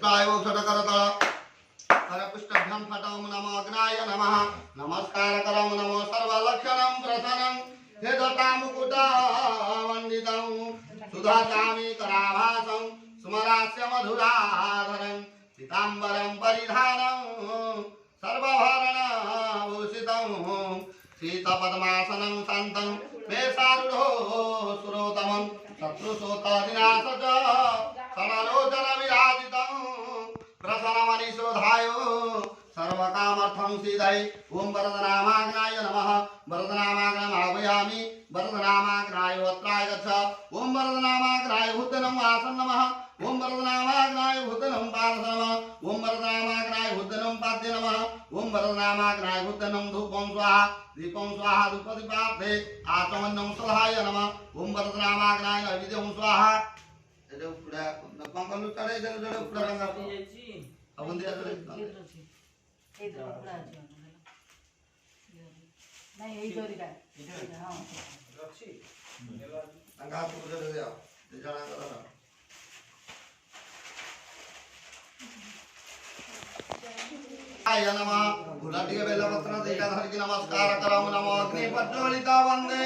वायु षटकरतल करपुष्टभ्यं फटं नमो अग्नाय नमः नमस्कार करं नमो सर्वलक्षणं प्रसन्नं हेदतामुकुटवन्दितं सुधाकामी कराभासं स्मरास्य मधुराधरं पीताम्बरं परिधानं सर्वभरणभूषितं शीतपद्मासनं शान्तं वेशारूढो सुरोत्तमं शत्रुशोकविनाशच षडालोचनविराजितं प्रसन्नमनिशोधाय सर्वकामर्थं सिद्धये ओं वरदनामाग्नाय नमः वरदनामाग्नम् आह्वयामि वरदनामाग्नाय वत्राय गच्छ ओं वरदनामाग्नाय भूतनं आसनं नमः ओं वरदनामाग्नाय भूतनं पादं नमः ओं वरदनामाग्नाय भूतनं पाद्य नमः ओं वरदनामाग्नाय भूतनं धूपं स्वाहा दीपं स्वाहा धूपदीपाब्धे आचमन्नं सहाय नमः ओं वरदनामाग्नाय नैवेद्यं स्वाहा एदे उड़ा कंकलु चढ़े एदे जड़े उड़ा रंगा अब दिया चढ़े इधर उड़ा जी नहीं यही जोरीटा हां ଅଛି रंगा पूजा दे दिया दे जणा करा आय नमः गुलाटी बेलपत्र देका धरि की नमस्कार करम नमो अग्नि प्रज्वलिता वंदे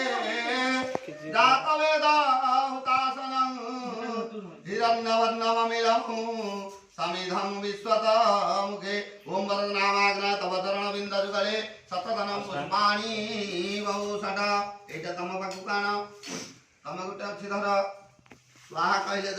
जात वेदा हुतासनं हिरण्यवर्णममिलं समिधं विश्वत मुखे ओं वरदनामाग्नाय तव चरणबिन्दजुगले सततनं पुष्पाणि बहुषट एटा तम पाखु कान तम गुटे अछि धर स्वाहा कहले